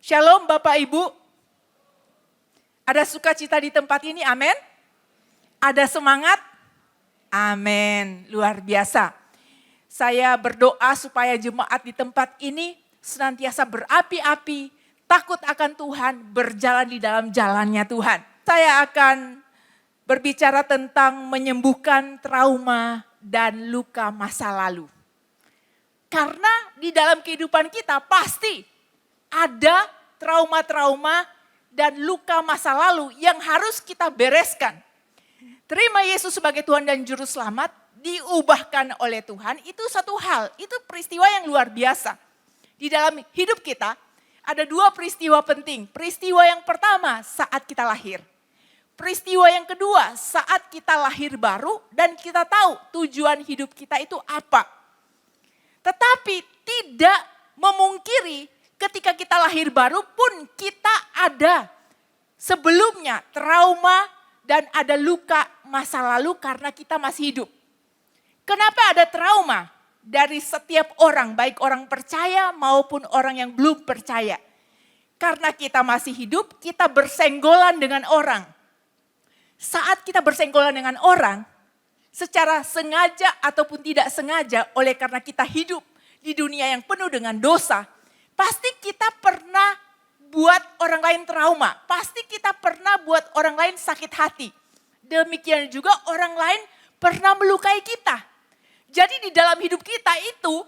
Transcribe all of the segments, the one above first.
Shalom Bapak Ibu. Ada sukacita di tempat ini, amin. Ada semangat, amin. Luar biasa. Saya berdoa supaya jemaat di tempat ini senantiasa berapi-api, takut akan Tuhan, berjalan di dalam jalannya Tuhan. Saya akan berbicara tentang menyembuhkan trauma dan luka masa lalu. Karena di dalam kehidupan kita pasti ada trauma-trauma dan luka masa lalu yang harus kita bereskan. Terima Yesus sebagai Tuhan dan Juru Selamat, diubahkan oleh Tuhan, itu satu hal, itu peristiwa yang luar biasa. Di dalam hidup kita ada dua peristiwa penting. Peristiwa yang pertama saat kita lahir. Peristiwa yang kedua saat kita lahir baru dan kita tahu tujuan hidup kita itu apa. Tetapi tidak memungkiri ketika kita lahir baru pun kita ada sebelumnya trauma dan ada luka masa lalu karena kita masih hidup. Kenapa ada trauma dari setiap orang, baik orang percaya maupun orang yang belum percaya? Karena kita masih hidup, kita bersenggolan dengan orang. Saat kita bersenggolan dengan orang, secara sengaja ataupun tidak sengaja oleh karena kita hidup di dunia yang penuh dengan dosa, pasti kita pernah buat orang lain trauma. Pasti kita pernah buat orang lain sakit hati. Demikian juga orang lain pernah melukai kita. Jadi di dalam hidup kita itu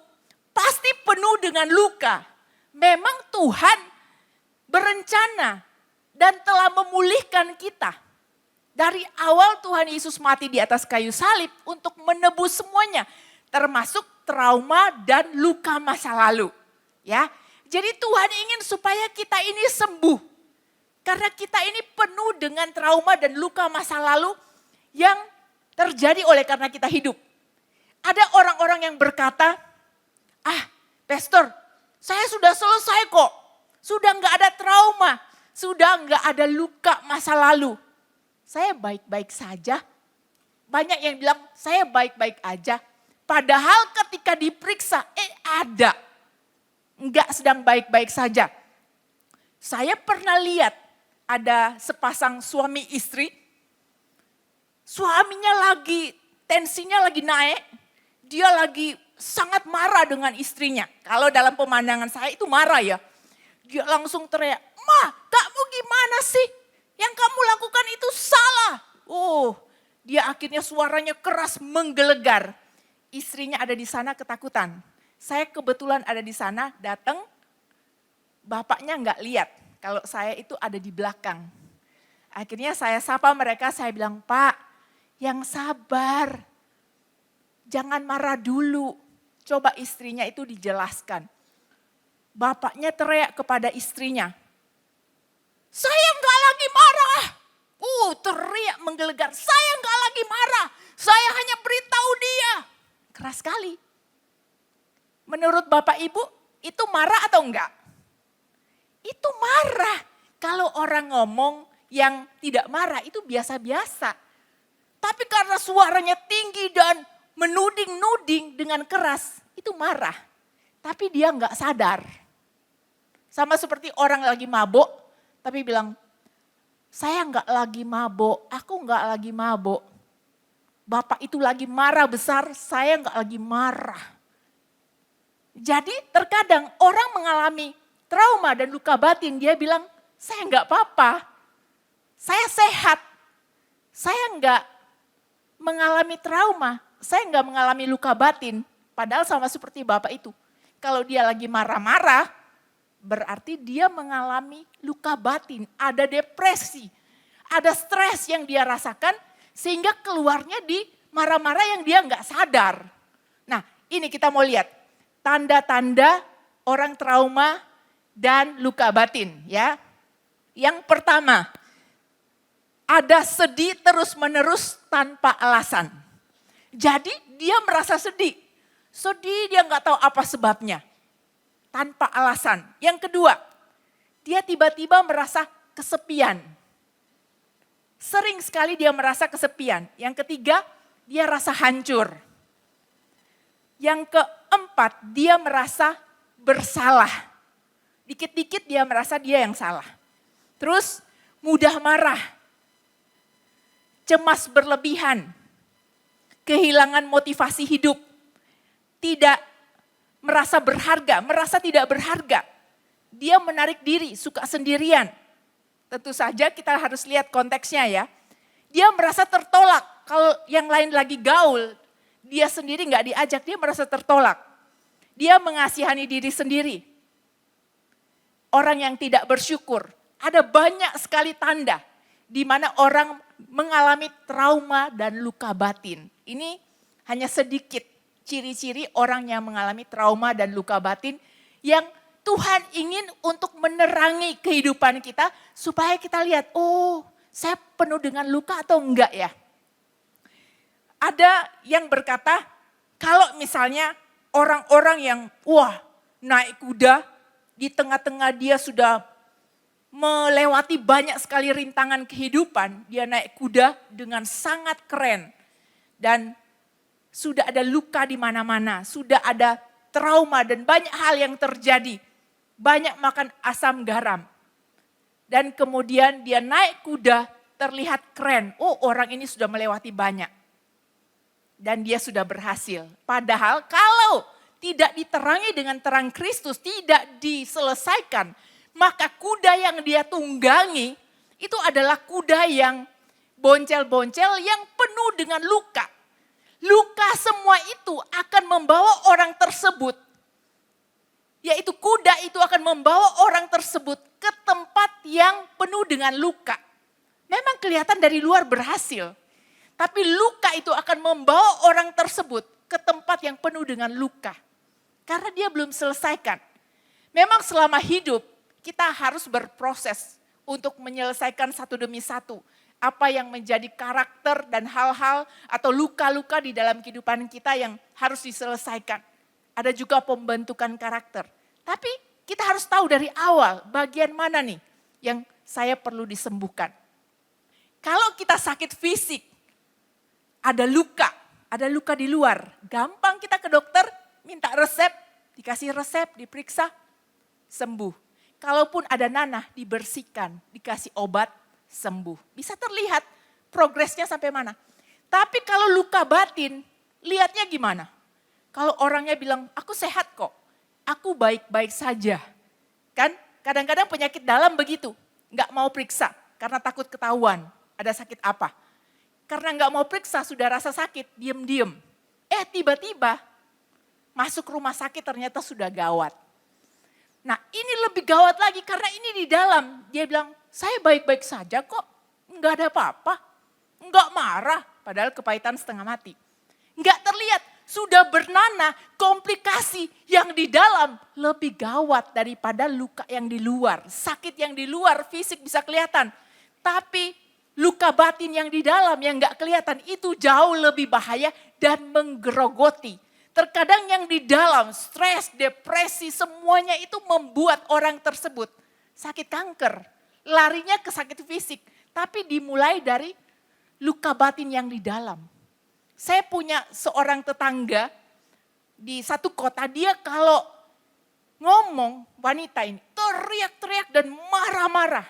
pasti penuh dengan luka. Memang Tuhan berencana dan telah memulihkan kita. Dari awal Tuhan Yesus mati di atas kayu salib untuk menebus semuanya. Termasuk trauma dan luka masa lalu. Ya. Jadi Tuhan ingin supaya kita ini sembuh. Karena kita ini penuh dengan trauma dan luka masa lalu yang terjadi oleh karena kita hidup. Ada orang-orang yang berkata, pastor, saya sudah selesai kok. Sudah enggak ada trauma, sudah enggak ada luka masa lalu. Saya baik-baik saja. Banyak yang bilang, saya baik-baik aja. Padahal ketika diperiksa, ada. Enggak sedang baik-baik saja. Saya pernah lihat ada sepasang suami istri. Suaminya lagi, tensinya lagi naik. Dia lagi sangat marah dengan istrinya. Kalau dalam pemandangan saya itu marah ya. Dia langsung teriak, "Ma, kamu gimana sih? Yang kamu lakukan itu salah." Dia akhirnya suaranya keras menggelegar. Istrinya ada di sana ketakutan. Saya kebetulan ada di sana, datang, bapaknya enggak lihat kalau saya itu ada di belakang. Akhirnya saya sapa mereka, saya bilang, "Pak, yang sabar, jangan marah dulu." Coba istrinya itu dijelaskan. Bapaknya teriak kepada istrinya, "Saya enggak lagi marah." Teriak menggelegar, "Saya enggak lagi marah, saya hanya beritahu dia." Keras sekali. Menurut Bapak Ibu, itu marah atau enggak? Itu marah. Kalau orang ngomong yang tidak marah itu biasa-biasa. Tapi karena suaranya tinggi dan menuding-nuding dengan keras, itu marah. Tapi dia enggak sadar. Sama seperti orang lagi mabuk, tapi bilang, "Saya enggak lagi mabuk, aku enggak lagi mabuk." Bapak itu lagi marah besar, saya enggak lagi marah. Jadi terkadang orang mengalami trauma dan luka batin, dia bilang, "Saya enggak apa-apa, saya sehat, saya enggak mengalami trauma, saya enggak mengalami luka batin." Padahal sama seperti Bapak itu, kalau dia lagi marah-marah, berarti dia mengalami luka batin, ada depresi, ada stres yang dia rasakan, sehingga keluarnya di marah-marah yang dia enggak sadar. Nah ini kita mau lihat. Tanda-tanda orang trauma dan luka batin ya. Yang pertama, ada sedih terus-menerus tanpa alasan. Jadi dia merasa sedih. Sedih dia nggak tahu apa sebabnya. Tanpa alasan. Yang kedua, dia tiba-tiba merasa kesepian. Sering sekali dia merasa kesepian. Yang ketiga, dia rasa hancur. Yang keempat, dia merasa bersalah. Dikit-dikit dia merasa dia yang salah. Terus mudah marah, cemas berlebihan, kehilangan motivasi hidup, tidak merasa berharga, merasa tidak berharga. Dia menarik diri, suka sendirian. Tentu saja kita harus lihat konteksnya ya. Dia merasa tertolak, kalau yang lain lagi gaul, dia sendiri nggak diajak, dia merasa tertolak. Dia mengasihani diri sendiri. Orang yang tidak bersyukur, ada banyak sekali tanda di mana orang mengalami trauma dan luka batin. Ini hanya sedikit ciri-ciri orang yang mengalami trauma dan luka batin yang Tuhan ingin untuk menerangi kehidupan kita supaya kita lihat, oh saya penuh dengan luka atau enggak ya. Ada yang berkata, kalau misalnya orang-orang yang naik kuda, di tengah-tengah dia sudah melewati banyak sekali rintangan kehidupan, dia naik kuda dengan sangat keren. Dan sudah ada luka di mana-mana, sudah ada trauma dan banyak hal yang terjadi. Banyak makan asam garam. Dan kemudian dia naik kuda terlihat keren. Oh, orang ini sudah melewati banyak. Dan dia sudah berhasil. Padahal kalau tidak diterangi dengan terang Kristus, tidak diselesaikan, maka kuda yang dia tunggangi itu adalah kuda yang boncel-boncel yang penuh dengan luka. Luka semua itu akan membawa orang tersebut, yaitu kuda itu akan membawa orang tersebut ke tempat yang penuh dengan luka. Memang kelihatan dari luar berhasil, tapi luka itu akan membawa orang tersebut ke tempat yang penuh dengan luka. Karena dia belum selesaikan. Memang selama hidup kita harus berproses untuk menyelesaikan satu demi satu. Apa yang menjadi karakter dan hal-hal atau luka-luka di dalam kehidupan kita yang harus diselesaikan. Ada juga pembentukan karakter. Tapi kita harus tahu dari awal bagian mana nih yang saya perlu disembuhkan. Kalau kita sakit fisik, ada luka di luar. Gampang kita ke dokter, minta resep, dikasih resep, diperiksa, sembuh. Kalaupun ada nanah, dibersihkan, dikasih obat, sembuh. Bisa terlihat progresnya sampai mana. Tapi kalau luka batin, lihatnya gimana? Kalau orangnya bilang, aku sehat kok, aku baik-baik saja. Kan kadang-kadang penyakit dalam begitu, nggak mau periksa karena takut ketahuan ada sakit apa. Karena nggak mau periksa, sudah rasa sakit, diem-diem. Tiba-tiba masuk rumah sakit ternyata sudah gawat. Nah ini lebih gawat lagi karena ini di dalam. Dia bilang, saya baik-baik saja kok, nggak ada apa-apa. Nggak marah, padahal kepahitan setengah mati. Nggak terlihat, sudah bernanah komplikasi yang di dalam lebih gawat daripada luka yang di luar. Sakit yang di luar fisik bisa kelihatan. Tapi luka batin yang di dalam yang nggak kelihatan itu jauh lebih bahaya dan menggerogoti. Terkadang yang di dalam stres, depresi semuanya itu membuat orang tersebut sakit kanker. Larinya ke sakit fisik tapi dimulai dari luka batin yang di dalam. Saya punya seorang tetangga di satu kota, dia kalau ngomong wanita ini teriak-teriak dan marah-marah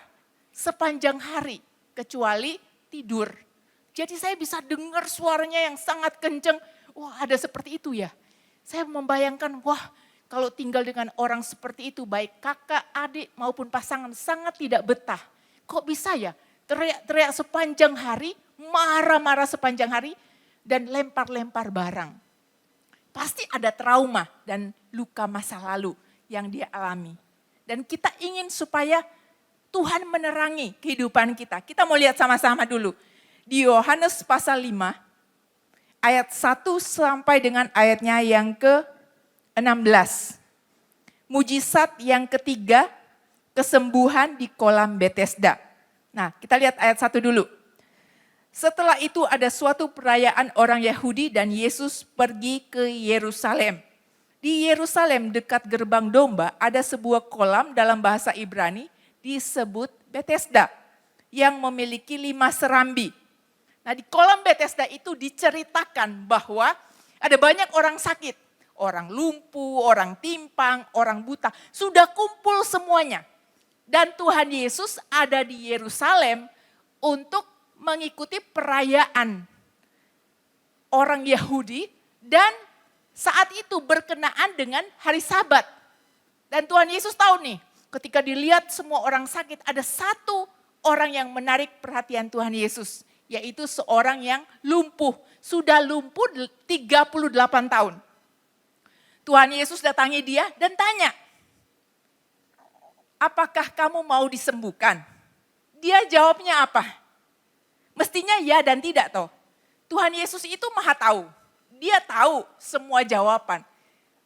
sepanjang hari kecuali tidur. Jadi saya bisa dengar suaranya yang sangat kencang. Wah ada seperti itu ya. Saya membayangkan kalau tinggal dengan orang seperti itu baik kakak, adik maupun pasangan sangat tidak betah. Kok bisa ya teriak-teriak sepanjang hari, marah-marah sepanjang hari dan lempar-lempar barang. Pasti ada trauma dan luka masa lalu yang dia alami. Dan kita ingin supaya Tuhan menerangi kehidupan kita. Kita mau lihat sama-sama dulu. Di Yohanes pasal 5. Ayat 1 sampai dengan ayatnya yang ke-16. Mujizat yang ketiga, kesembuhan di kolam Bethesda. Nah kita lihat ayat 1 dulu. Setelah itu ada suatu perayaan orang Yahudi dan Yesus pergi ke Yerusalem. Di Yerusalem dekat gerbang domba ada sebuah kolam dalam bahasa Ibrani disebut Bethesda yang memiliki 5 serambi. Nah di kolam Bethesda itu diceritakan bahwa ada banyak orang sakit. orang lumpuh, orang timpang, orang buta. Sudah kumpul semuanya. Dan Tuhan Yesus ada di Yerusalem untuk mengikuti perayaan orang Yahudi dan saat itu berkenaan dengan hari Sabat. Dan Tuhan Yesus tahu nih, ketika dilihat semua orang sakit, ada satu orang yang menarik perhatian Tuhan Yesus, yaitu seorang yang lumpuh. Sudah lumpuh 38 tahun. Tuhan Yesus datangi dia dan tanya, apakah kamu mau disembuhkan? Dia jawabnya apa? Mestinya ya dan tidak toh. Tuhan Yesus itu maha tahu. Dia tahu semua jawaban.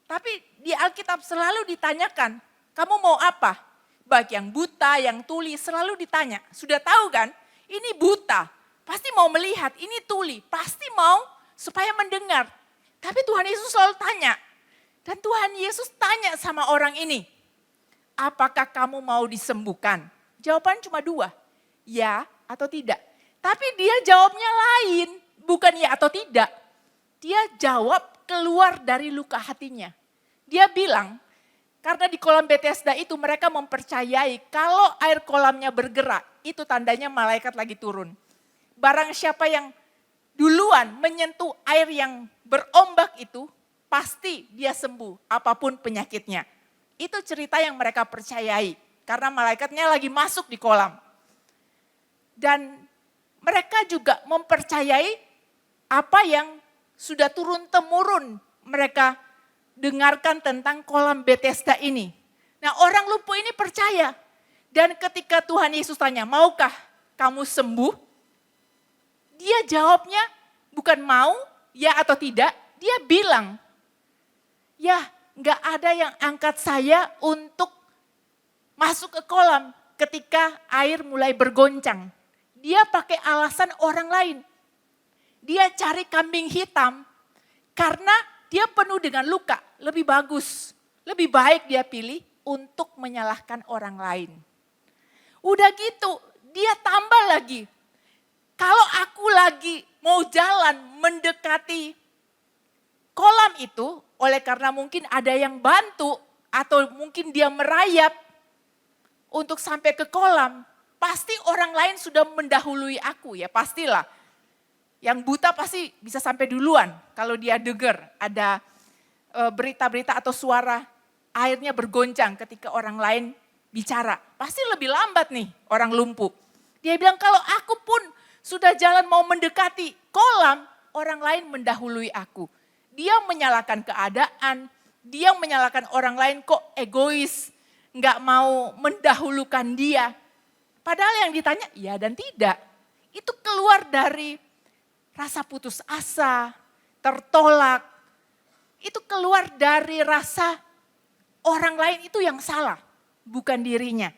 Tapi di Alkitab selalu ditanyakan, kamu mau apa? Baik yang buta, yang tuli selalu ditanya. Sudah tahu kan? Ini buta, pasti mau melihat. Ini tuli, pasti mau supaya mendengar. Tapi Tuhan Yesus selalu tanya. Dan Tuhan Yesus tanya sama orang ini, apakah kamu mau disembuhkan? Jawaban cuma dua, ya atau tidak. Tapi dia jawabnya lain, bukan ya atau tidak. Dia jawab keluar dari luka hatinya. Dia bilang, karena di kolam Bethesda itu mereka mempercayai kalau air kolamnya bergerak, itu tandanya malaikat lagi turun. Barang siapa yang duluan menyentuh air yang berombak itu, pasti dia sembuh apapun penyakitnya. Itu cerita yang mereka percayai, karena malaikatnya lagi masuk di kolam. Dan mereka juga mempercayai apa yang sudah turun-temurun mereka dengarkan tentang kolam Bethesda ini. Nah, orang lumpuh ini percaya. Dan ketika Tuhan Yesus tanya, maukah kamu sembuh? Dia jawabnya bukan mau, ya atau tidak. Dia bilang, ya gak ada yang angkat saya untuk masuk ke kolam ketika air mulai bergoncang. Dia pakai alasan orang lain. Dia cari kambing hitam karena dia penuh dengan luka. Lebih bagus, lebih baik dia pilih untuk menyalahkan orang lain. Udah gitu, dia tambah lagi. Kalau aku lagi mau jalan mendekati kolam itu, oleh karena mungkin ada yang bantu atau mungkin dia merayap untuk sampai ke kolam, pasti orang lain sudah mendahului aku ya, pastilah. Yang buta pasti bisa sampai duluan kalau dia dengar ada berita-berita atau suara airnya bergoncang ketika orang lain bicara. Pasti lebih lambat nih orang lumpuh. Dia bilang kalau aku pun sudah jalan mau mendekati kolam, orang lain mendahului aku. Dia menyalahkan keadaan, dia menyalahkan orang lain kok egois, nggak mau mendahulukan dia. Padahal yang ditanya ya dan tidak. Itu keluar dari rasa putus asa, tertolak. Itu keluar dari rasa orang lain itu yang salah, bukan dirinya.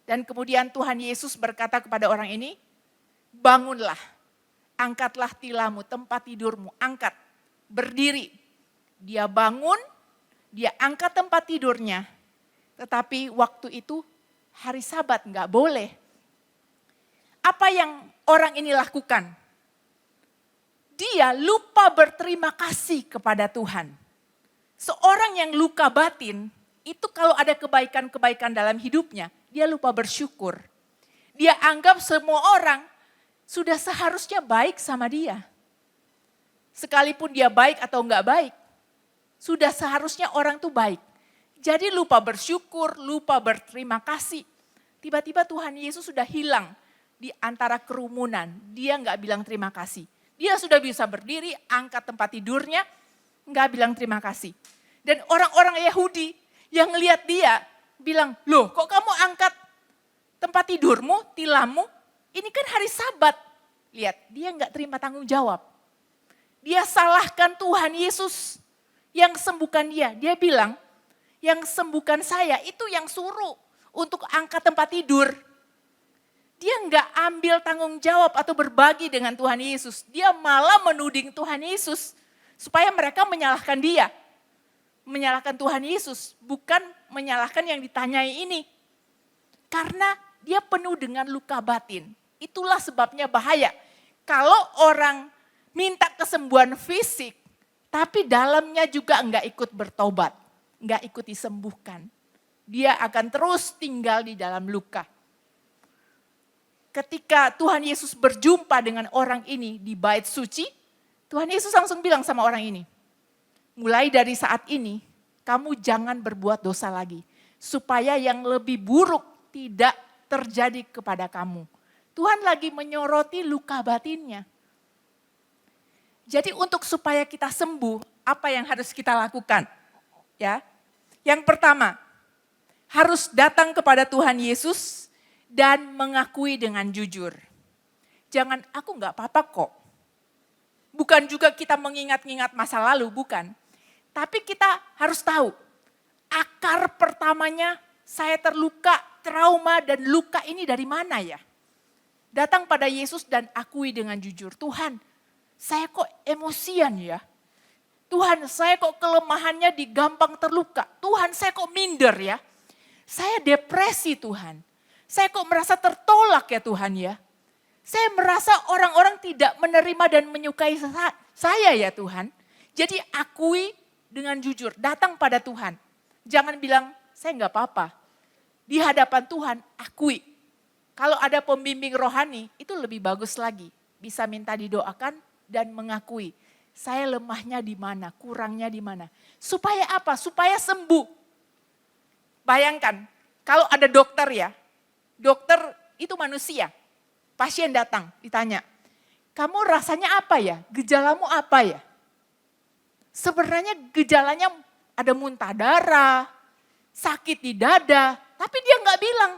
Dan kemudian Tuhan Yesus berkata kepada orang ini, bangunlah, angkatlah tilammu, tempat tidurmu, angkat, berdiri. Dia bangun, dia angkat tempat tidurnya. Tetapi waktu itu hari Sabat nggak boleh. Apa yang orang ini lakukan? Dia lupa berterima kasih kepada Tuhan. Seorang yang luka batin, itu kalau ada kebaikan-kebaikan dalam hidupnya, dia lupa bersyukur. Dia anggap semua orang sudah seharusnya baik sama dia. Sekalipun dia baik atau enggak baik, sudah seharusnya orang tuh baik. Jadi lupa bersyukur, lupa berterima kasih. Tiba-tiba Tuhan Yesus sudah hilang di antara kerumunan. Dia enggak bilang terima kasih. Dia sudah bisa berdiri, angkat tempat tidurnya, enggak bilang terima kasih. Dan orang-orang Yahudi yang lihat dia bilang, loh kok kamu angkat tempat tidurmu, tilammu, ini kan hari Sabat. Lihat, dia enggak terima tanggung jawab. Dia salahkan Tuhan Yesus yang sembuhkan dia. Dia bilang, yang sembuhkan saya itu yang suruh untuk angkat tempat tidur. Dia enggak ambil tanggung jawab atau berbagi dengan Tuhan Yesus. Dia malah menuding Tuhan Yesus supaya mereka menyalahkan dia. Menyalahkan Tuhan Yesus, bukan menyalahkan yang ditanyai ini. Karena dia penuh dengan luka batin. Itulah sebabnya bahaya. Kalau orang minta kesembuhan fisik, Tapi dalamnya juga enggak ikut bertobat, enggak ikut disembuhkan. Dia akan terus tinggal di dalam luka. Ketika Tuhan Yesus berjumpa dengan orang ini di bait suci, Tuhan Yesus langsung bilang sama orang ini, mulai dari saat ini kamu jangan berbuat dosa lagi. Supaya yang lebih buruk tidak terjadi kepada kamu. Tuhan lagi menyoroti luka batinnya. Jadi untuk supaya kita sembuh, apa yang harus kita lakukan? Ya, yang pertama, harus datang kepada Tuhan Yesus dan mengakui dengan jujur. Jangan, aku enggak apa-apa kok. Bukan juga kita mengingat-ingat masa lalu, bukan. Tapi kita harus tahu, akar pertamanya saya terluka, trauma dan luka ini dari mana ya? Datang pada Yesus dan akui dengan jujur, Tuhan, saya kok emosian ya? Tuhan, saya kok kelemahannya di gampang terluka. Tuhan, saya kok minder ya? Saya depresi Tuhan. Saya kok merasa tertolak ya Tuhan ya? Saya merasa orang-orang tidak menerima dan menyukai saya ya Tuhan. Jadi akui dengan jujur, datang pada Tuhan. Jangan bilang, saya enggak apa-apa. Di hadapan Tuhan, akui. Kalau ada pembimbing rohani, itu lebih bagus lagi. Bisa minta didoakan dan mengakui. Saya lemahnya di mana, kurangnya di mana. Supaya apa? Supaya sembuh. Bayangkan, kalau ada dokter ya. Dokter itu manusia. Pasien datang, ditanya. Kamu rasanya apa ya? Gejalamu apa ya? Sebenarnya gejalanya ada muntah darah, sakit di dada, tapi dia nggak bilang.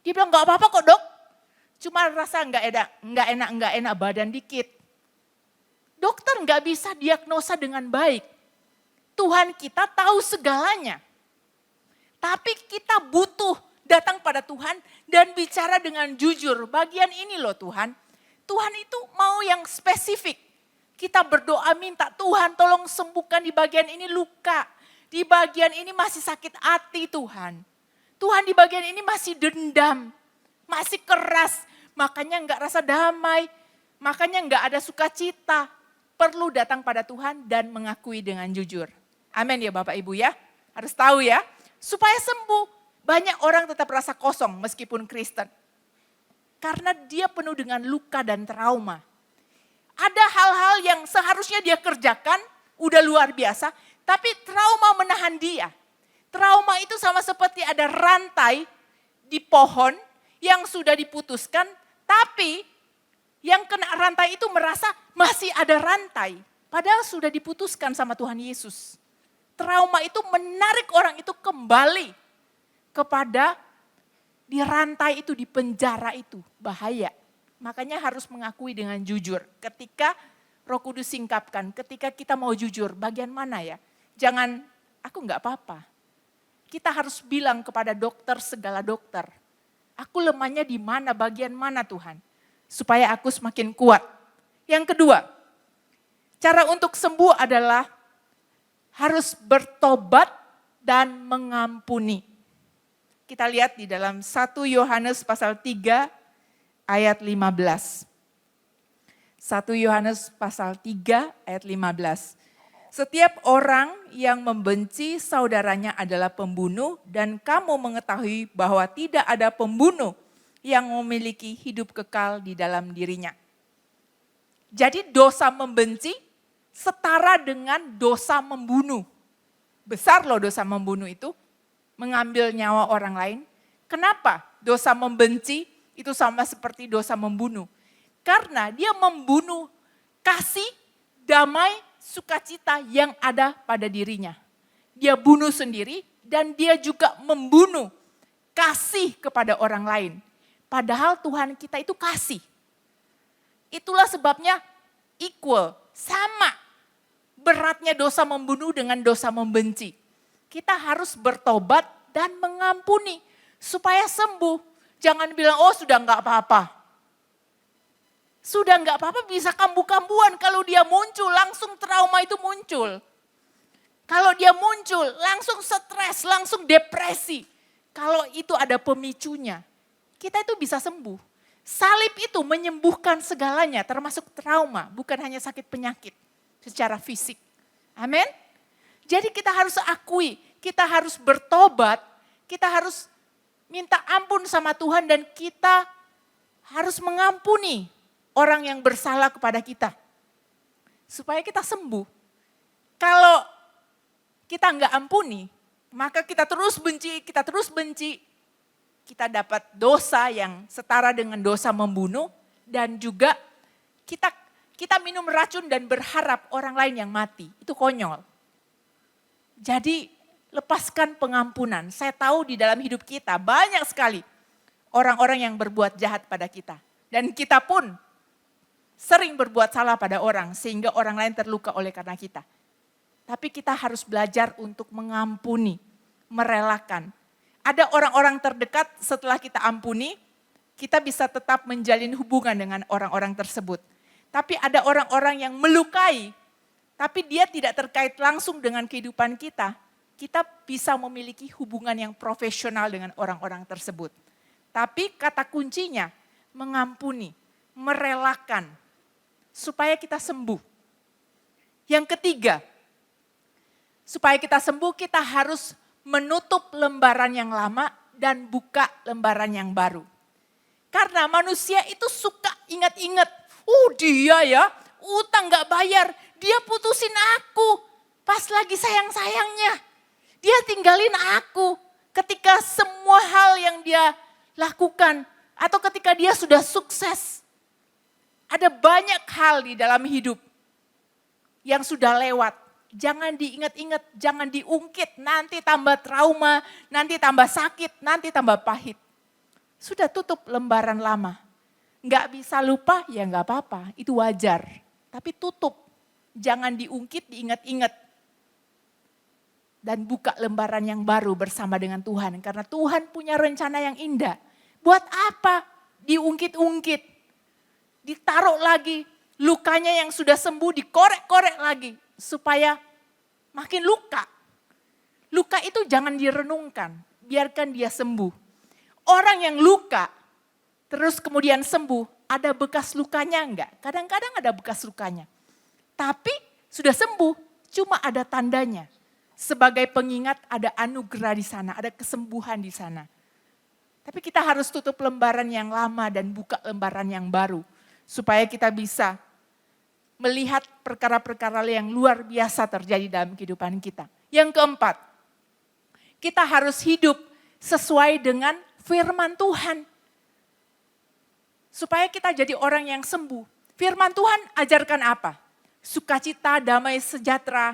Dia bilang nggak apa-apa kok dok, cuma rasa nggak enak badan dikit. Dokter nggak bisa diagnosa dengan baik. Tuhan kita tahu segalanya. Tapi kita butuh datang pada Tuhan dan bicara dengan jujur. Bagian ini loh Tuhan. Tuhan itu mau yang spesifik. Kita berdoa minta Tuhan tolong sembuhkan di bagian ini luka. Di bagian ini masih sakit hati Tuhan. Tuhan di bagian ini masih dendam. Masih keras. Makanya nggak rasa damai. Makanya nggak ada sukacita. Perlu datang pada Tuhan dan mengakui dengan jujur. Amin ya Bapak Ibu ya. Harus tahu ya. Supaya sembuh. Banyak orang tetap rasa kosong meskipun Kristen. Karena dia penuh dengan luka dan trauma. Ada hal-hal yang seharusnya dia kerjakan, udah luar biasa. Tapi trauma menahan dia. Trauma itu sama seperti ada rantai di pohon yang sudah diputuskan. Tapi yang kena rantai itu merasa masih ada rantai. Padahal sudah diputuskan sama Tuhan Yesus. Trauma itu menarik orang itu kembali kepada di rantai itu, di penjara itu. Bahaya. Makanya harus mengakui dengan jujur. Ketika Roh Kudus singkapkan, ketika kita mau jujur, bagian mana ya? Jangan, aku enggak apa-apa. Kita harus bilang kepada dokter, segala dokter. Aku lemahnya di mana, bagian mana Tuhan? Supaya aku semakin kuat. Yang kedua, cara untuk sembuh adalah harus bertobat dan mengampuni. Kita lihat di dalam 1 Yohanes pasal 3 ayat 15. 1 Yohanes pasal 3 ayat 15. Setiap orang yang membenci saudaranya adalah pembunuh dan kamu mengetahui bahwa tidak ada pembunuh yang memiliki hidup kekal di dalam dirinya. Jadi dosa membenci setara dengan dosa membunuh. Besar loh dosa membunuh itu, mengambil nyawa orang lain. Kenapa dosa membenci itu sama seperti dosa membunuh? Karena dia membunuh kasih, damai, sukacita yang ada pada dirinya. Dia bunuh sendiri dan dia juga membunuh kasih kepada orang lain. Padahal Tuhan kita itu kasih. Itulah sebabnya equal, sama beratnya dosa membunuh dengan dosa membenci. Kita harus bertobat dan mengampuni supaya sembuh. Jangan bilang, oh sudah enggak apa-apa. Sudah enggak apa-apa bisa kambuh-kambuhan. Kalau dia muncul langsung trauma itu muncul. Kalau dia muncul langsung stres, langsung depresi. Kalau itu ada pemicunya, kita itu bisa sembuh. Salib itu menyembuhkan segalanya termasuk trauma, bukan hanya sakit penyakit secara fisik. Amin. Jadi kita harus akui, kita harus bertobat, kita harus minta ampun sama Tuhan dan kita harus mengampuni orang yang bersalah kepada kita. Supaya kita sembuh. Kalau kita nggak ampuni, maka kita terus benci, kita dapat dosa yang setara dengan dosa membunuh dan juga kita minum racun dan berharap orang lain yang mati. Itu konyol. Jadi lepaskan pengampunan. Saya tahu di dalam hidup kita banyak sekali orang-orang yang berbuat jahat pada kita. Dan kita pun sering berbuat salah pada orang sehingga orang lain terluka oleh karena kita. Tapi kita harus belajar untuk mengampuni, merelakan. Ada orang-orang terdekat setelah kita ampuni, kita bisa tetap menjalin hubungan dengan orang-orang tersebut. Tapi ada orang-orang yang melukai, tapi dia tidak terkait langsung dengan kehidupan kita. Kita bisa memiliki hubungan yang profesional dengan orang-orang tersebut. Tapi kata kuncinya mengampuni, merelakan, supaya kita sembuh. Yang ketiga, supaya kita sembuh kita harus menutup lembaran yang lama dan buka lembaran yang baru. Karena manusia itu suka ingat-ingat, dia ya utang gak bayar, dia putusin aku pas lagi sayang-sayangnya. Dia tinggalin aku ketika semua hal yang dia lakukan atau ketika dia sudah sukses. Ada banyak hal di dalam hidup yang sudah lewat. Jangan diingat-ingat, jangan diungkit, nanti tambah trauma, nanti tambah sakit, nanti tambah pahit. Sudah tutup lembaran lama. Nggak bisa lupa, ya nggak apa-apa, itu wajar. Tapi tutup, jangan diungkit, diingat-ingat. Dan buka lembaran yang baru bersama dengan Tuhan. Karena Tuhan punya rencana yang indah. Buat apa diungkit-ungkit? Ditaruh lagi, lukanya yang sudah sembuh dikorek-korek lagi. Supaya makin luka. Luka itu jangan direnungkan, biarkan dia sembuh. Orang yang luka, terus kemudian sembuh, ada bekas lukanya enggak? Kadang-kadang ada bekas lukanya. Tapi sudah sembuh, cuma ada tandanya. Sebagai pengingat ada anugerah di sana, ada kesembuhan di sana. Tapi kita harus tutup lembaran yang lama dan buka lembaran yang baru. Supaya kita bisa melihat perkara-perkara yang luar biasa terjadi dalam kehidupan kita. Yang keempat, kita harus hidup sesuai dengan firman Tuhan. Supaya kita jadi orang yang sembuh. Firman Tuhan ajarkan apa? Sukacita, damai, sejahtera.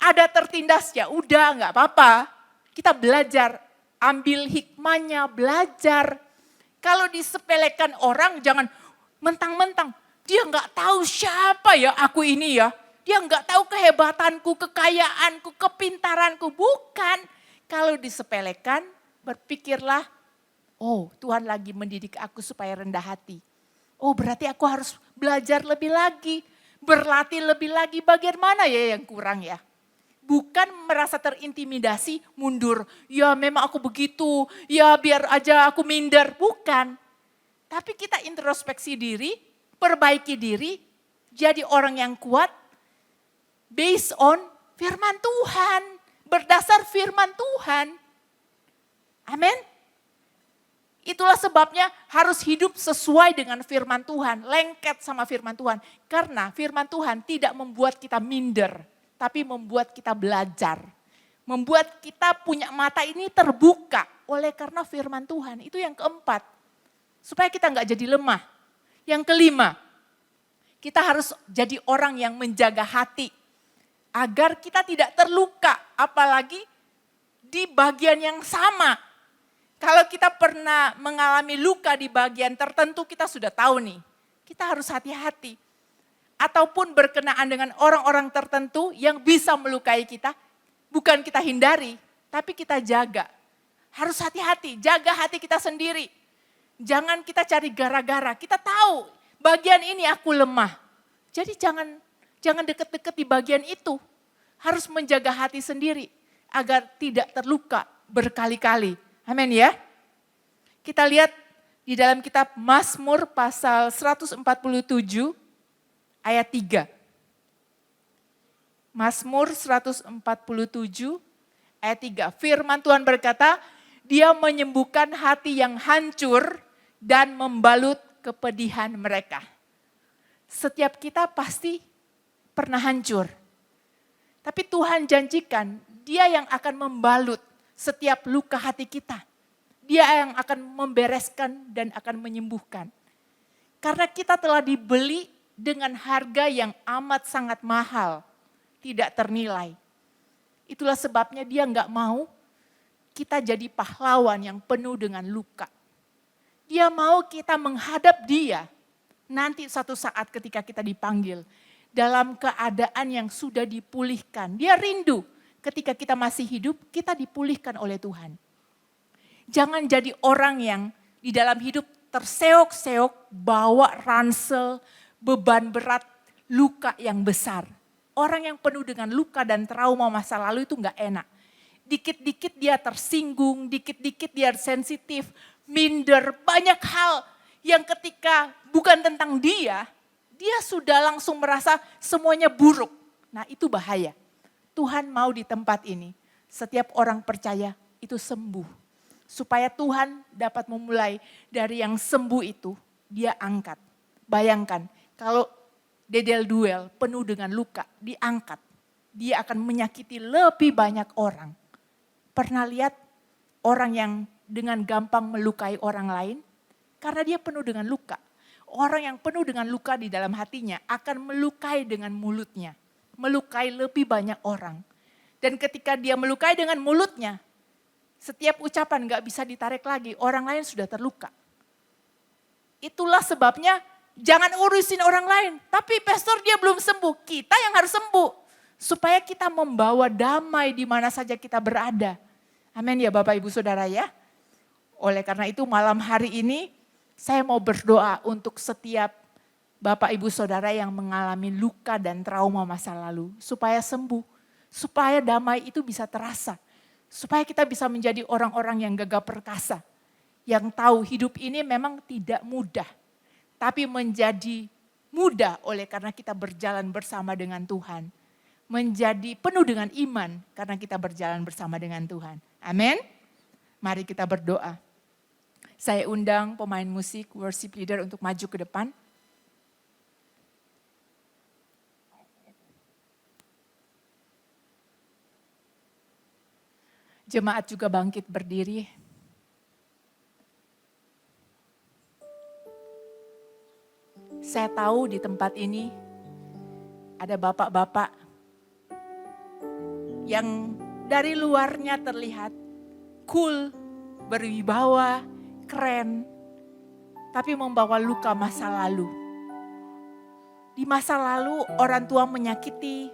Ada tertindas ya udah gak apa-apa. Kita belajar, ambil hikmahnya, belajar. Kalau disepelekan orang jangan mentang-mentang. Dia nggak tahu siapa ya aku ini ya. Dia nggak tahu kehebatanku, kekayaanku, kepintaranku. Bukan. Kalau disepelekan, berpikirlah, oh Tuhan lagi mendidik aku supaya rendah hati. Oh berarti aku harus belajar lebih lagi. Berlatih lebih lagi. Bagian mana ya yang kurang ya? Bukan merasa terintimidasi, mundur. Ya memang aku begitu, ya biar aja aku minder. Bukan. Tapi kita introspeksi diri, perbaiki diri, jadi orang yang kuat based on firman Tuhan, berdasar firman Tuhan. Amin. Itulah sebabnya harus hidup sesuai dengan firman Tuhan, lengket sama firman Tuhan. Karena firman Tuhan tidak membuat kita minder, tapi membuat kita belajar. Membuat kita punya mata ini terbuka oleh karena firman Tuhan. Itu yang keempat, supaya kita nggak jadi lemah. Yang kelima, kita harus jadi orang yang menjaga hati agar kita tidak terluka, apalagi di bagian yang sama. Kalau kita pernah mengalami luka di bagian tertentu, kita sudah tahu nih, kita harus hati-hati. Ataupun berkenaan dengan orang-orang tertentu yang bisa melukai kita, bukan kita hindari, tapi kita jaga. Harus hati-hati, jaga hati kita sendiri. Jangan kita cari gara-gara, kita tahu bagian ini aku lemah. Jadi jangan deket-deket di bagian itu. Harus menjaga hati sendiri agar tidak terluka berkali-kali. Amin ya. Kita lihat di dalam kitab Mazmur pasal 147 ayat 3. Mazmur 147 ayat 3. Firman Tuhan berkata, Dia menyembuhkan hati yang hancur dan membalut kepedihan mereka. Setiap kita pasti pernah hancur. Tapi Tuhan janjikan, Dia yang akan membalut setiap luka hati kita. Dia yang akan membereskan dan akan menyembuhkan. Karena kita telah dibeli dengan harga yang amat sangat mahal, tidak ternilai. Itulah sebabnya Dia nggak mau kita jadi pahlawan yang penuh dengan luka. Dia mau kita menghadap Dia nanti suatu saat ketika kita dipanggil dalam keadaan yang sudah dipulihkan. Dia rindu ketika kita masih hidup, kita dipulihkan oleh Tuhan. Jangan jadi orang yang di dalam hidup terseok-seok, bawa ransel, beban berat, luka yang besar. Orang yang penuh dengan luka dan trauma masa lalu itu gak enak. Dikit-dikit dia tersinggung, dikit-dikit dia sensitif, minder, banyak hal yang ketika bukan tentang dia sudah langsung merasa semuanya buruk. Nah itu bahaya. Tuhan mau di tempat ini, setiap orang percaya itu sembuh. Supaya Tuhan dapat memulai dari yang sembuh itu, Dia angkat. Bayangkan kalau dedel duel penuh dengan luka, diangkat. Dia akan menyakiti lebih banyak orang. Pernah lihat orang yang dengan gampang melukai orang lain? Karena dia penuh dengan luka. Orang yang penuh dengan luka di dalam hatinya akan melukai dengan mulutnya. Melukai lebih banyak orang. Dan ketika dia melukai dengan mulutnya, setiap ucapan gak bisa ditarik lagi, orang lain sudah terluka. Itulah sebabnya jangan urusin orang lain. Tapi pastor dia belum sembuh, kita yang harus sembuh. Supaya kita membawa damai di mana saja kita berada. Amin ya Bapak Ibu Saudara ya. Oleh karena itu malam hari ini saya mau berdoa untuk setiap Bapak Ibu Saudara yang mengalami luka dan trauma masa lalu. Supaya sembuh, supaya damai itu bisa terasa. Supaya kita bisa menjadi orang-orang yang gagah perkasa. Yang tahu hidup ini memang tidak mudah. Tapi menjadi mudah oleh karena kita berjalan bersama dengan Tuhan. Menjadi penuh dengan iman karena kita berjalan bersama dengan Tuhan. Amin. Mari kita berdoa. Saya undang pemain musik, worship leader untuk maju ke depan. Jemaat juga bangkit berdiri. Saya tahu di tempat ini ada bapak-bapak yang dari luarnya terlihat cool, berwibawa, keren, tapi membawa luka masa lalu. Di masa lalu orang tua menyakiti,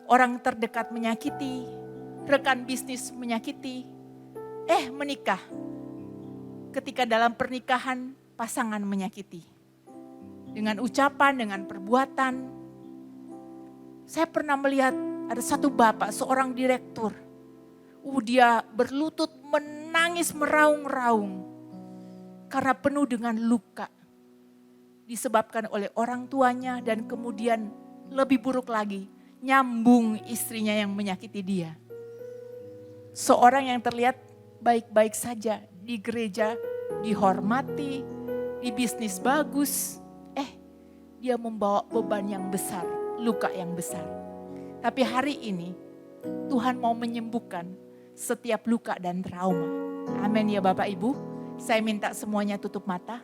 orang terdekat menyakiti, rekan bisnis menyakiti, menikah. Ketika dalam pernikahan pasangan menyakiti. Dengan ucapan, dengan perbuatan. Saya pernah melihat ada satu bapak, seorang direktur. Dia berlutut menangis meraung-raung. Karena penuh dengan luka. Disebabkan oleh orang tuanya dan kemudian lebih buruk lagi. Nyambung istrinya yang menyakiti dia. Seorang yang terlihat baik-baik saja di gereja, dihormati, di bisnis bagus. Dia membawa beban yang besar, luka yang besar. Tapi hari ini Tuhan mau menyembuhkan setiap luka dan trauma. Amin ya Bapak Ibu. Saya minta semuanya tutup mata.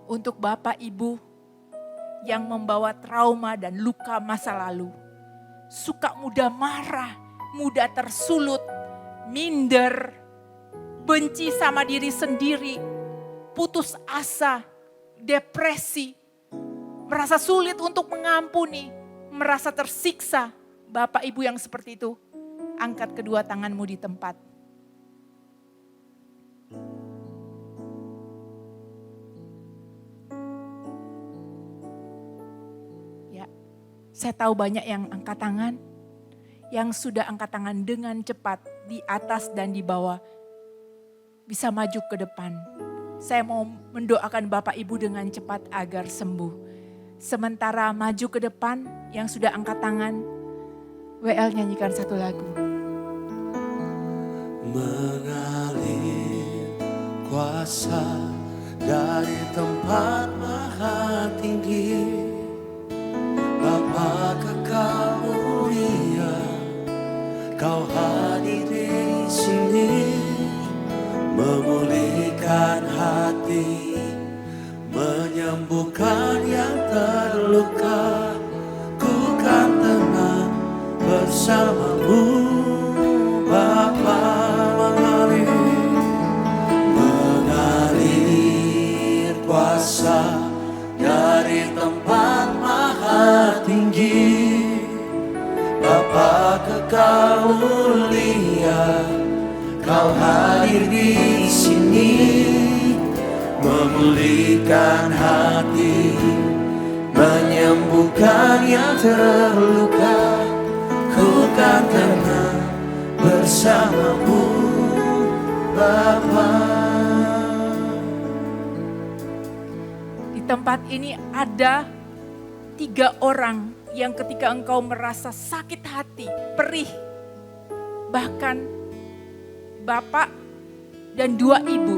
Untuk Bapak Ibu yang membawa trauma dan luka masa lalu. Suka mudah marah, mudah tersulut, minder, benci sama diri sendiri, putus asa, depresi, merasa sulit untuk mengampuni, merasa tersiksa. Bapak Ibu yang seperti itu, angkat kedua tanganmu di tempat. Ya, saya tahu banyak yang angkat tangan, yang sudah angkat tangan dengan cepat di atas dan di bawah. Bisa maju ke depan. Saya mau mendoakan Bapak Ibu dengan cepat agar sembuh. Sementara maju ke depan yang sudah angkat tangan, WL nyanyikan satu lagu. Mengalir kuasa dari tempat maha tinggi, Bapa kekal mulia, Kau hadir di sini, memulihkan hati, menyembuhkan yang terluka. Ku kan tenang bersamamu, Bapa. Mengalir kuasa dari tempat maha tinggi, Bapa kekal mulia, Kau hadir di sini, memulihkan hati, menyembuhkan yang terluka. Ku kan tenang bersamamu, Bapa. Di tempat ini ada 3 orang yang ketika engkau merasa sakit hati, perih, bahkan bapak dan 2 ibu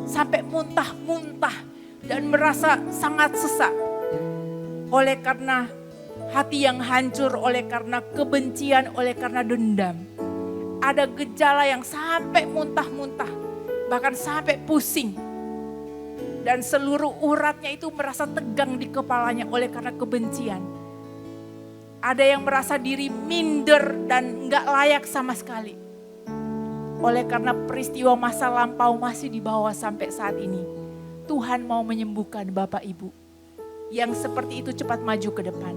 sampai muntah-muntah dan merasa sangat sesak oleh karena hati yang hancur, oleh karena kebencian, oleh karena dendam. Ada gejala yang sampai muntah-muntah, bahkan sampai pusing. Dan seluruh uratnya itu merasa tegang di kepalanya oleh karena kebencian. Ada yang merasa diri minder dan gak layak sama sekali. Oleh karena peristiwa masa lampau masih dibawa sampai saat ini. Tuhan mau menyembuhkan Bapak Ibu. Yang seperti itu cepat maju ke depan.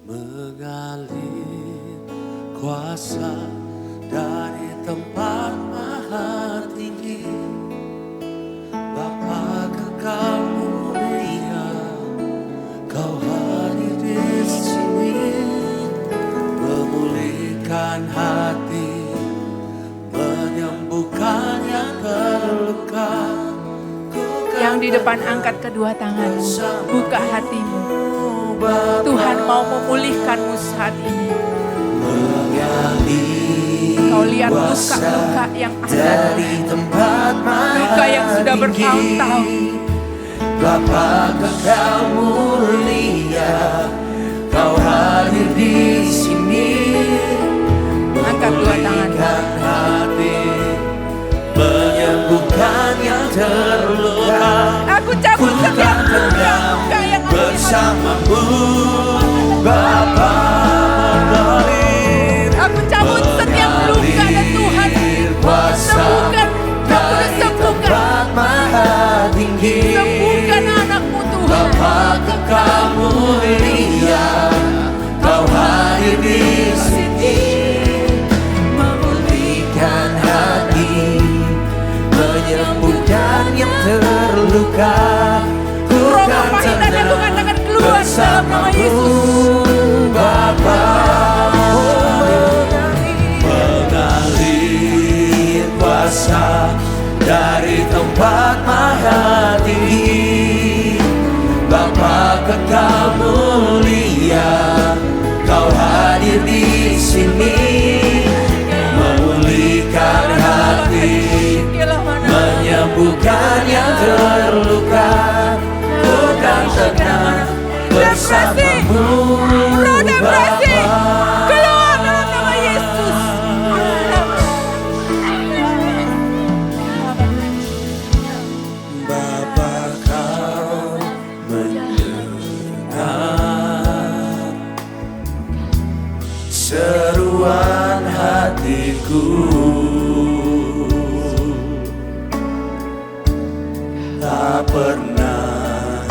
Mengalir kuasa dari tempat maha tinggi, Bapa kekal mulia, Kau hadir di sini, memulihkan hati, menyembuhkan yang terluka. Yang di depan angkat kedua tanganmu, buka hatimu. Tuhan mau memulihkanmu saat ini. Kau lihat luka-luka yang ada, luka yang sudah bertahun-tahun. Bapa kekal mulia, Kau hadir di sini, Angkat dua tangan. hati, menyembuhkan yang terluka. Aku cabut setiap luka yang ada. Bersamamu, Bapa. Aku cabut setiap luka dan Tuhan sembuhkan. Kamu sembuhkan. Maha tinggi, Sembuhkan anakmu Tuhan. Bapa kekal mulia, Kau hadir di sini, memulihkan hati, menyembuhkan yang terluka. Roh kepahitan yang Tuhan akan keluar dalam nama Yesus. Bapa, mengalir kuasa dari tempat maha tinggi, Bapa kekal mulia, Kau hadir di sini, memulihkan hati, menyembuhkan yang terluka. Ku kan tenang bersamamu, Roh depresi, keluar dalam nama Yesus. Bapa, Kau mendengar seruan hatiku, tak pernah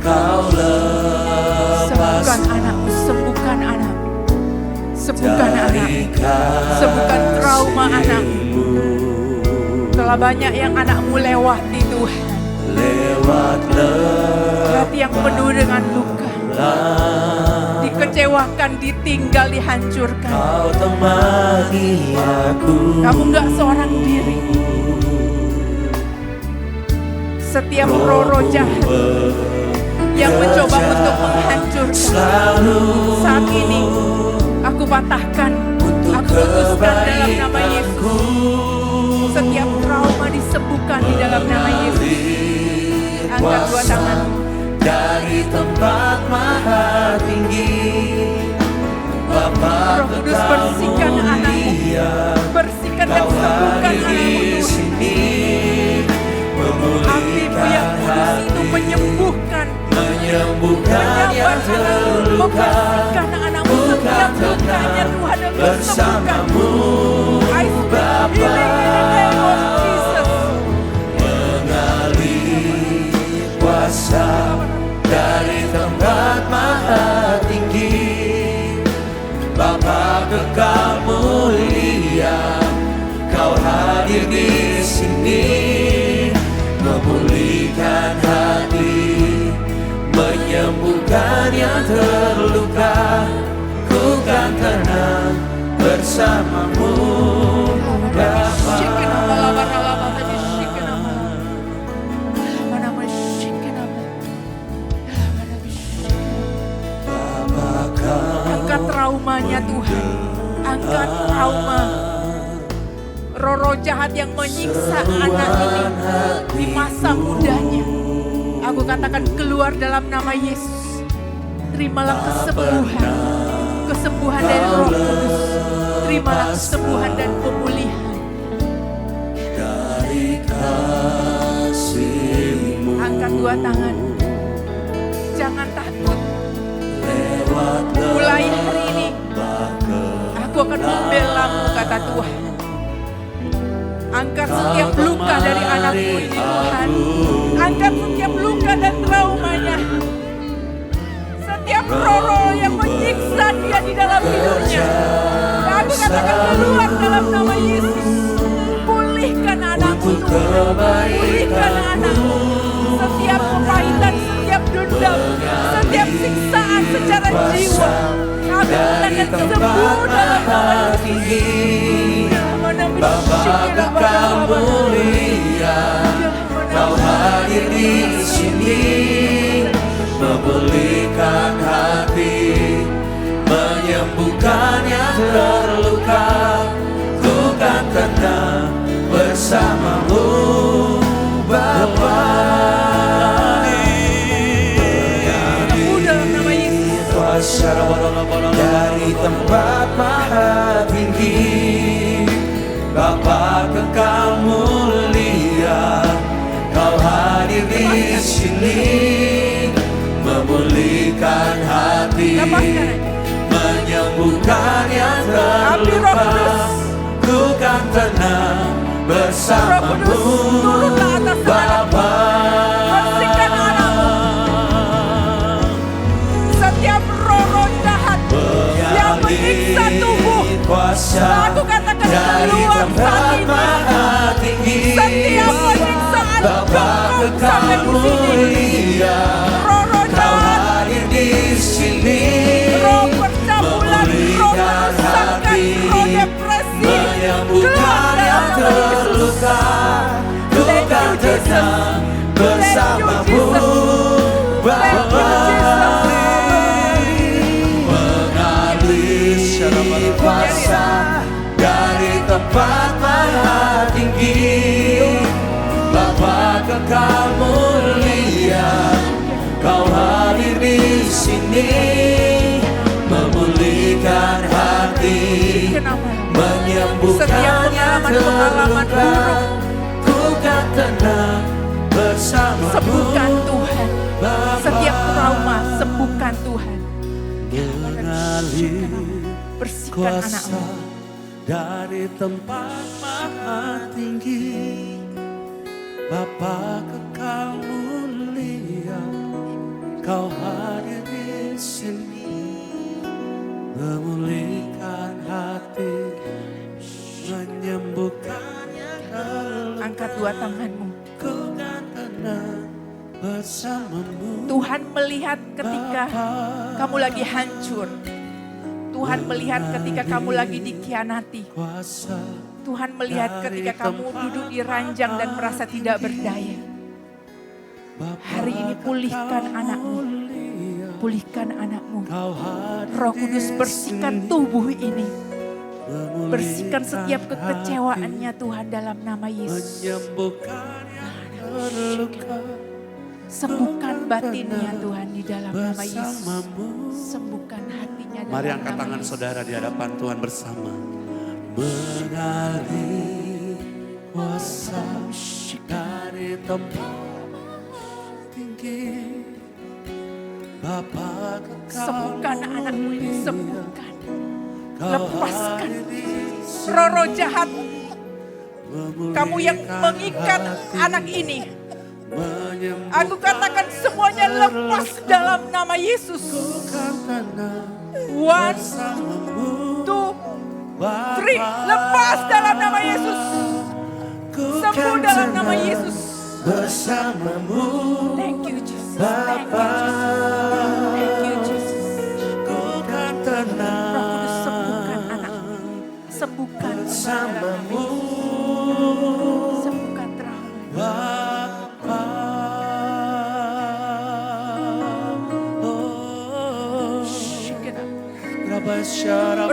Kau lepas. Sembuhkan anakmu, sembuhkan anakmu. Sembuhkan anakmu, sembuhkan trauma anakmu. Telah banyak yang anakmu lewati Tuhan. Hati yang penuh dengan luka, dikecewakan, ditinggal, dihancurkan. Kau temani aku. Kamu gak seorang diri. Setiap roh jahat yang mencoba untuk menghancurkan, saat ini aku patahkan, aku putuskan dalam nama Yesus. Setiap trauma disembuhkan di dalam nama Yesus. Angkat dua tangan. Dari tempat maha tinggi, Bapa Roh Kudus, bersihkan anakmu, bersihkan dan sembuhkan anakmu Tuhan. Hatimu yang kudus itu menyembuhkan yang menyambar anakmu, membersihkan anakmu, setiap lukanya Tuhan yang disembuhkan. I speak healing in the name of Jesus. Mengalir kuasa dari tempat maha tinggi, Bapa kekal mulia, Kau hadir di sini, memulihkan hati, menyembuhkan yang terluka. Ku kan tenang bersamamu, Bapa. Angkat traumanya Tuhan, angkat trauma roh-roh jahat yang menyiksa anak ini di masa mudanya. Aku katakan keluar dalam nama Yesus. Terimalah kesembuhan, kesembuhan dari Roh Kudus. Terimalah kesembuhan dan pemulihan. Dari kasih-Mu, Angkat dua tangan. Jangan takut. lewat Mulai hari ini aku akan membela-Mu, kata Tuhan. Angkat setiap luka dari anakku ini Tuhan. Angkat setiap luka dan traumanya. Setiap roh yang menyiksa dia di dalam hidupnya. Aku katakan keluar dalam nama Yesus. Pulihkan anakku Tuhan. Pulihkan anakku. Setiap kepahitan, setiap dendam, setiap siksaan secara jiwa. Kami katakan sembuh dalam nama Yesus. Bapa kekal mulia, Kau hadir di sini, memulihkan hati, menyembuhkan yang terluka. Ku kan tenang bersamamu, Bapa. Kuasa dari tempat maha tinggi, Bapa kekal mulia, Kau hadir di sini, memulihkan hati, menyembuhkan yang terluka. Ku kan tenang bersamamu, Bapa. Bersihkan anakmu. Setiap roh jahat yang menyiksa tubuh, aku katakan keluar saat ini. Setiap penyiksaan kau sampai di sini. Roh jahat, di sini, roh percabulan, roh merusakan, roh depresi, keluar dalam nama Yesus. ku kan tenang bersamamu, Bapa. Mengalir kuasa dari tempat maha tinggi, Bapa kekal mulia, Kau hadir di sini, memulihkan hati, menyembuhkan Setiap yang pengalaman-pengalaman terluka. buruk, Ku kan tenang bersamamu, sembuhkan Tuhan. Bapa. Setiap trauma, sembuhkan Tuhan. Mengalir Bersihkan kuasa anakmu. dari tempat maha tinggi, Bapa kekal mulia, Kau hadir di sini, memulihkan hati, menyembuhkan yang terluka. Angkat dua tanganmu. Ku kan tenang bersamamu. Tuhan melihat ketika kamu lagi hancur. Tuhan melihat ketika kamu lagi dikhianati. Kuasa Tuhan melihat ketika kamu duduk di ranjang dan merasa tidak berdaya. Hari ini pulihkan anakmu. Pulihkan anakmu. Roh Kudus bersihkan tubuh ini. Bersihkan setiap kekecewaannya Tuhan dalam nama Yesus. menyembuhkan yang terluka. Sembuhkan batinnya Tuhan di dalam nama Yesus. Bersamamu. Sembuhkan hatinya dalam Mari angkat nama tangan Yesus. saudara di hadapan Tuhan bersama. Mengalir kuasa dari tempat tinggi. Bapa kekal Sembuhkan anakmu ini, mulia. sembuhkan. Kau Lepaskan hadir di sini. roh-roh jahat. Kamu yang Memulihkan mengikat hati, anak ini. menyembuhkan Aku katakan semuanya lepas dalam nama Yesus. tanah One, bersamamu. two, three. Lepas dalam nama Yesus. Sembuh dalam nama Yesus. Bersamamu. Thank you Jesus. Thank you Jesus. Thank you Jesus. Ku kan tenang. Roh Kudus sembuhkan anakmu. Sembuhkan Bersamamu. sembuhkan trauma. Bapa.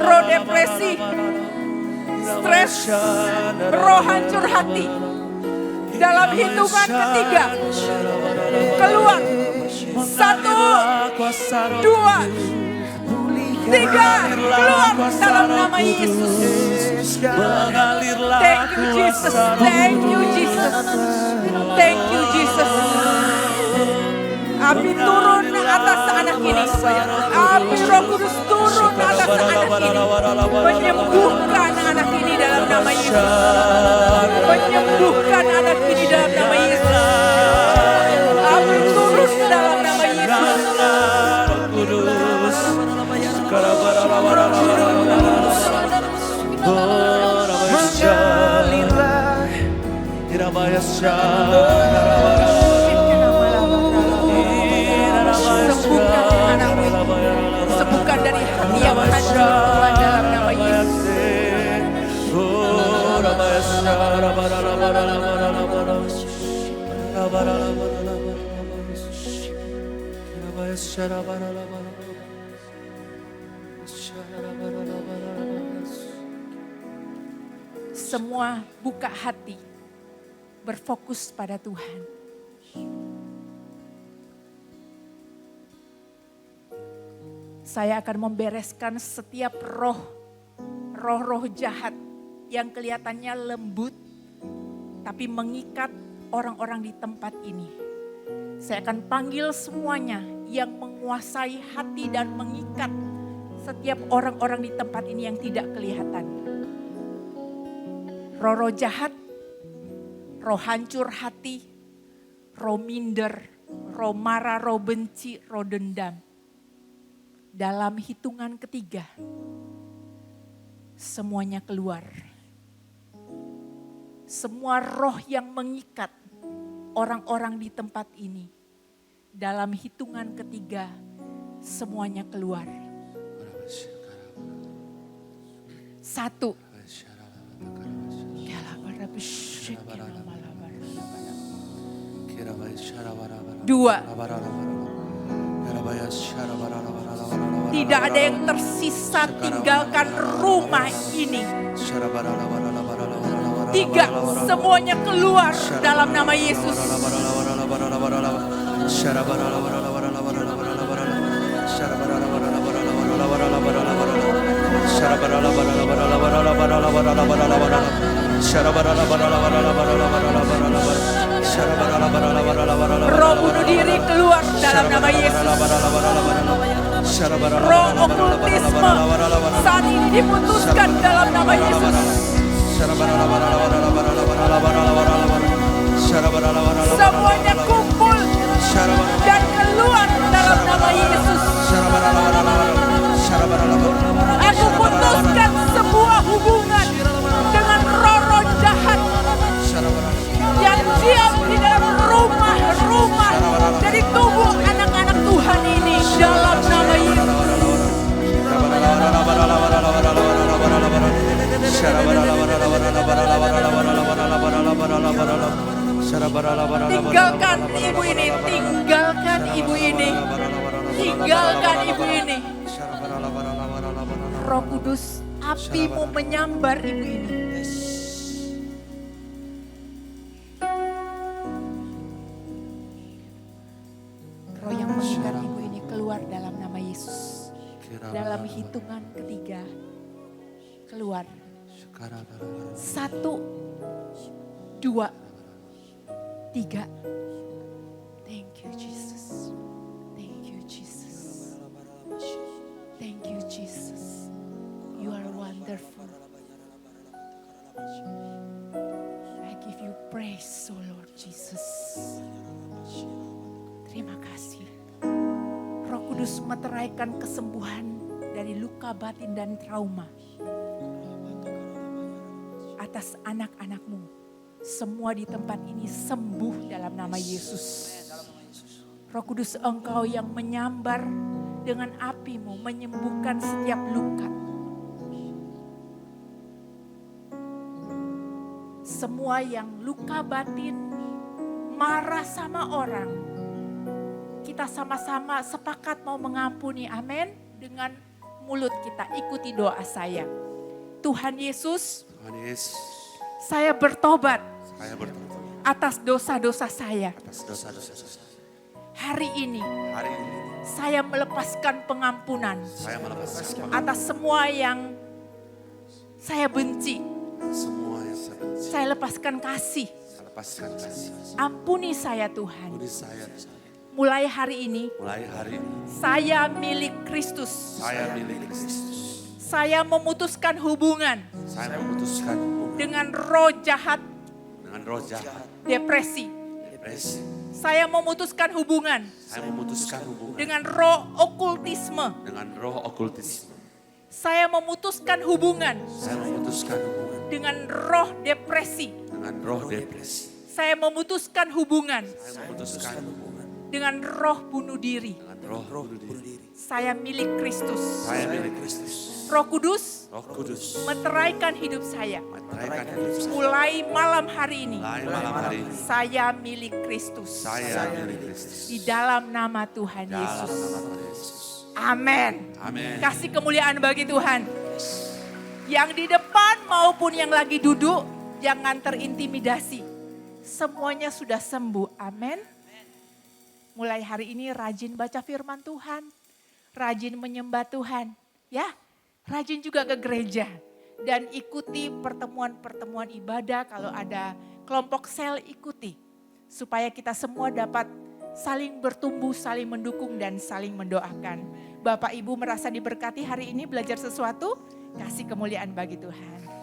Roh depresi, stres, roh hancur hati. Dalam hitungan ketiga, keluar. 1, 2, 3, keluar dalam nama Yesus. Thank you Jesus, thank you Jesus, thank you Jesus. Api turun atas anak ini. Api Roh Kudus turun atas anak ini. Menyembuhkan anak ini dalam nama Yesus. Menyembuhkan anak ini dalam nama Yesus. Api turun dalam nama Yesus. Sembuhkan anakmu ini. Sembuhkan dari hati yang hancur Tuhan dalam nama Yesus. Semua buka hati, berfokus pada Tuhan. Saya akan membereskan setiap roh-roh jahat yang kelihatannya lembut, tapi mengikat orang-orang di tempat ini. Saya akan panggil semuanya yang menguasai hati dan mengikat setiap orang-orang di tempat ini yang tidak kelihatan. Roh-roh jahat, roh hancur hati, roh minder, roh marah, roh benci, roh dendam. Dalam hitungan ketiga, semuanya keluar. Semua roh yang mengikat orang-orang di tempat ini, dalam hitungan ketiga, semuanya keluar. 1. 2. Tidak ada yang tersisa, tinggalkan rumah ini. 3. Semuanya keluar dalam nama Yesus. Roh bunuh diri keluar dalam nama Yesus. Roh okultisme saat ini diputuskan dalam nama Yesus. Semuanya kumpul dan keluar dalam nama Yesus. Aku putuskan sebuah hubungan dengan roh-roh jahat yang diam di dalam rumah-rumah Tinggalkan ibu ini, tinggalkan ibu ini, tinggalkan ibu ini. Roh Kudus, apimu menyambar ibu ini. Roh yang mengikat ibu ini keluar dalam nama Yesus. Dalam hitungan ketiga, keluar. 1, 2, 3. Thank you Jesus. Thank you Jesus. Thank you Jesus. You are wonderful. I give you praise, oh Lord Jesus. Terima kasih. Roh Kudus meteraikan kesembuhan dari luka batin dan trauma atas anak-anakmu. Semua di tempat ini sembuh dalam nama Yesus. Roh Kudus, Engkau yang menyambar dengan apimu, menyembuhkan setiap luka. Semua yang luka batin, marah sama orang, kita sama-sama sepakat mau mengampuni, amin. Dengan mulut kita, ikuti doa saya. Tuhan Yesus, saya bertobat atas dosa-dosa saya. Hari ini saya melepaskan pengampunan atas semua yang saya benci. Saya lepaskan kasih. Ampuni saya Tuhan. Mulai hari ini saya milik Kristus. Saya memutuskan hubungan dengan roh jahat, depresi. Saya memutuskan hubungan dengan roh okultisme. Saya memutuskan hubungan dengan roh depresi. Saya memutuskan hubungan dengan roh bunuh diri. Saya milik Kristus. Roh Kudus, meteraikan hidup saya. Mulai malam hari ini, saya milik Kristus. Di dalam nama Tuhan Yesus. Amin. Kasih kemuliaan bagi Tuhan. Yang di depan maupun yang lagi duduk, jangan terintimidasi. Semuanya sudah sembuh. Amin. Mulai hari ini rajin baca firman Tuhan. Rajin menyembah Tuhan. Ya. Rajin juga ke gereja dan ikuti pertemuan-pertemuan ibadah. Kalau ada kelompok sel, ikuti. Supaya kita semua dapat saling bertumbuh, saling mendukung dan saling mendoakan. Bapak Ibu merasa diberkati hari ini belajar sesuatu? Kasih kemuliaan bagi Tuhan.